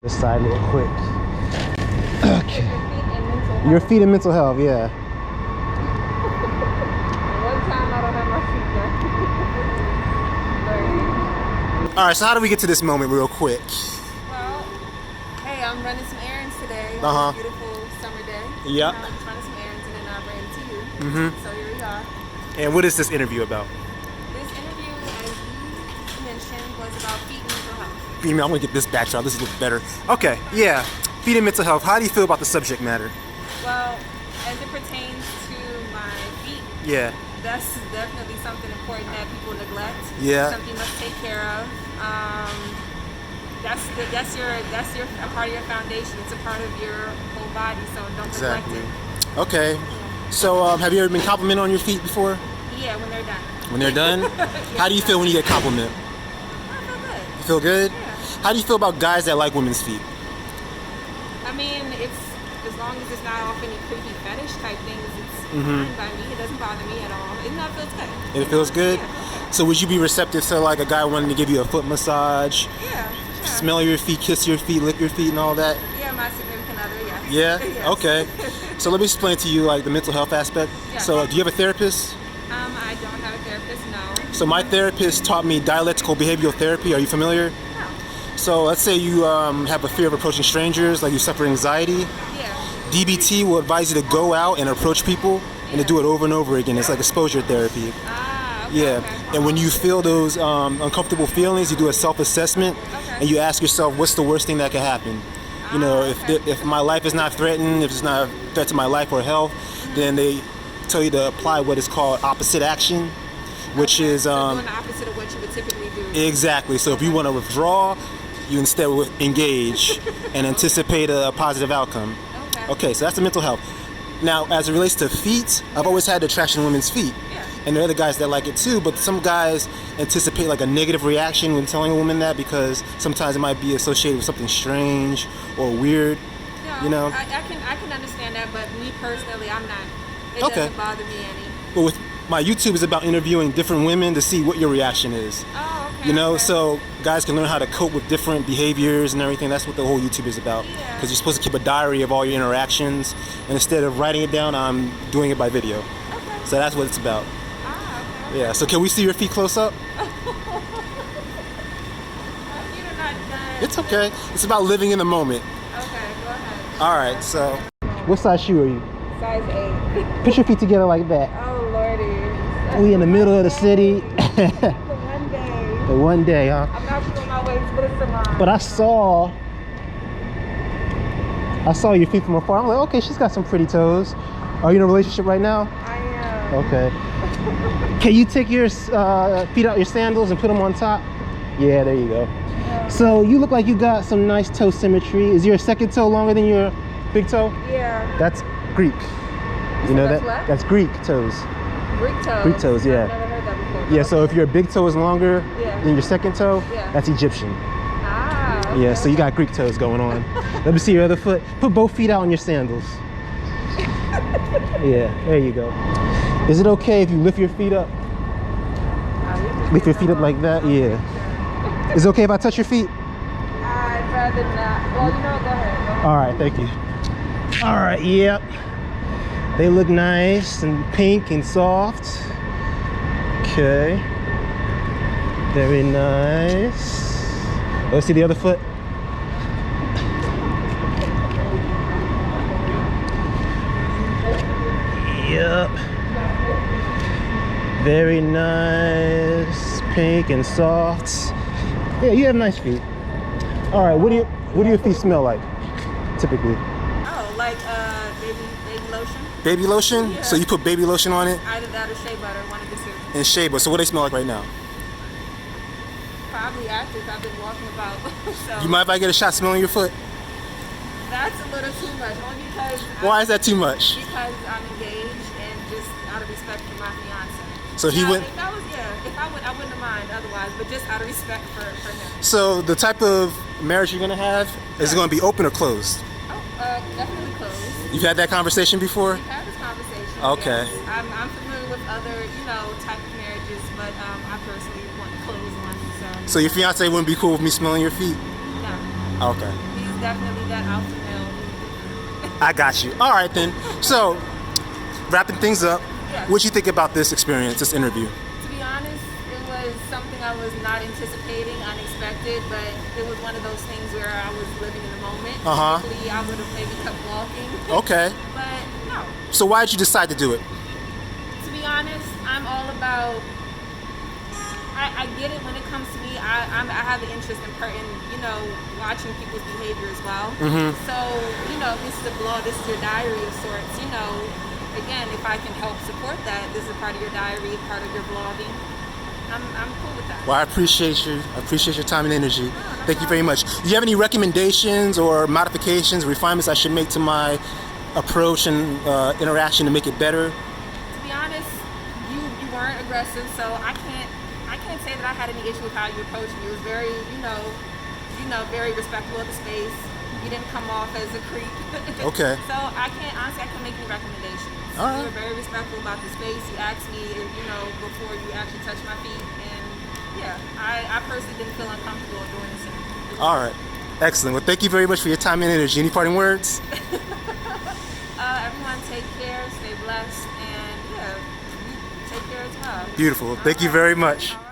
This side real quick. Okay. Your feet and mental health, yeah. One time I don't have my feet done. All right, so how do we get to this moment real quick? Well, hey, I'm running some errands today. Uh-huh. It's a beautiful summer day. Yep. I'm just running some errands and then I ran into you. Mm-hmm. So here we are. And what is this interview about? This interview, as you mentioned, was about feet and mental health. I'm gonna get this backdrop. This is look better. Okay, yeah. Feet and mental health. How do you feel about the subject matter? Well, as it pertains to my feet, Yeah. that's definitely something important that people neglect. Yeah. Something you must take care of. That's a part of your foundation. It's a part of your whole body, so don't neglect it. Okay. So have you ever been complimented on your feet before? Yeah, when they're done. When they're done? Yeah. How do you feel when you get a compliment? I feel good. You feel good? Yeah. How do you feel about guys that like women's feet? I mean, it's as long as it's not off any creepy fetish type things, it's fine by me. It doesn't bother me at all. It feels good. It feels good? Yeah, okay. So would you be receptive to like a guy wanting to give you a foot massage, Yeah, for sure. smell your feet, kiss your feet, lick your feet and all that? Yeah, my significant other, yes. Yeah? Yes. Okay. So let me explain to you like the mental health aspect. Yeah. So do you have a therapist? I don't have a therapist, no. So my therapist taught me dialectical behavioral therapy. Are you familiar? No. So let's say you have a fear of approaching strangers, like you suffer anxiety. Yeah. DBT will advise you to go out and approach people and to do it over and over again. It's like exposure therapy. Ah, okay, Yeah. okay. And when you feel those uncomfortable feelings, you do a self-assessment and you ask yourself, what's the worst thing that could happen? You know, if my life is not threatened, if it's not a threat to my life or health, then they tell you to apply what is called opposite action, which is So doing the opposite of what you would typically do. exactly. So if you want to withdraw, you instead would engage and anticipate a positive outcome. Okay, so that's the mental health. Now, as it relates to feet, I've always had attraction to women's feet. Yeah. And there are other guys that like it too, but some guys anticipate like a negative reaction when telling a woman that because sometimes it might be associated with something strange or weird. No, you know? I can understand that, but me personally, I'm not. It Okay. doesn't bother me any. But with my YouTube is about interviewing different women to see what your reaction is. Oh, okay. You know, okay. so guys can learn how to cope with different behaviors and everything. That's what the whole YouTube is about. Yeah. Because you're supposed to keep a diary of all your interactions, and instead of writing it down, I'm doing it by video. Okay. So that's what it's about. Ah, okay. Yeah. So can we see your feet close up? My feet are not done. It's okay. It's about living in the moment. Okay, go ahead. All right. So, what size shoe are you? Size 8. Put your feet together like that. Oh, Lordy. We in the middle of the city. For one day. For one day, huh? I'm not sure my way to the salon. But I saw your feet from afar. I'm like, okay, she's got some pretty toes. Are you in a relationship right now? I am. Okay. Can you take your feet out your sandals and put them on top? Yeah, there you go. So you look like you got some nice toe symmetry. Is your second toe longer than your big toe? Yeah. That's Greek. You know that? What? That's Greek toes. Greek toes. Greek toes, yeah. I've never heard that before. Yeah, so if your big toe is longer Yeah. than your second toe, Yeah. that's Egyptian. Ah. Okay. Yeah, so you got Greek toes going on. Let me see your other foot. Put both feet out on your sandals. Yeah, there you go. Is it okay if you lift your feet up? Lift your feet up like that? Yeah. Is it okay if I touch your feet? I'd rather not. Well, you know, go ahead. Go ahead. All right, thank you. All right, yep. They look nice and pink and soft. Okay. Very nice. Let's see the other foot. Yep. Very nice, pink and soft. Yeah, you have nice feet. All right, what do your feet smell like, typically? Oh, like baby lotion. Baby lotion? Yeah. So you put baby lotion on it Either that or shea butter, one of the two. and shea butter. So what do they smell like right now? Probably active. I've been walking about. So You mind if I get a shot smelling your foot? that's a little too much. Only because Why is that too much? Because I'm engaged and just out of respect for my fiance. So he Now, went. If I was, if I wouldn't have mind otherwise, but just out of respect for him. So the type of marriage you're gonna have is it gonna be open or closed? Oh, definitely closed. You've had that conversation before? We've had this conversation. Okay. Yes. I'm familiar with other, type of marriages, but I personally want closed ones. So your fiance wouldn't be cool with me smelling your feet? No. Okay. definitely that alpha male. I got you. All right then. So, wrapping things up, Yes. what'd you think about this experience, this interview? To be honest, it was something I was not anticipating, unexpected, but it was one of those things where I was living in the moment. Uh-huh. Typically, I would have maybe kept walking. Okay. But no. So why did you decide to do it? To be honest, I'm all about. I get it when it comes to me. I have an interest in watching people's behavior as well. Mm-hmm. So this is a blog. This is your diary of sorts. Again, if I can help support that, this is a part of your diary, part of your blogging. I'm cool with that. Well, I appreciate you. I appreciate your time and energy. Thank you very much. Do you have any recommendations or modifications, refinements I should make to my approach and interaction to make it better? To be honest, you weren't aggressive, so I can't say that I had any issue with how you approached me. It was very, very respectful of the space. You didn't come off as a creep. Okay. So I can't make any recommendations. All right. You were very respectful about the space. You asked me, before you actually touched my feet, and yeah, I personally didn't feel uncomfortable doing this interview. All right. Excellent. Well, thank you very much for your time and energy. Any parting words? Everyone take care, stay blessed, and yeah, you take care as well. Beautiful. Thank you very much. All right.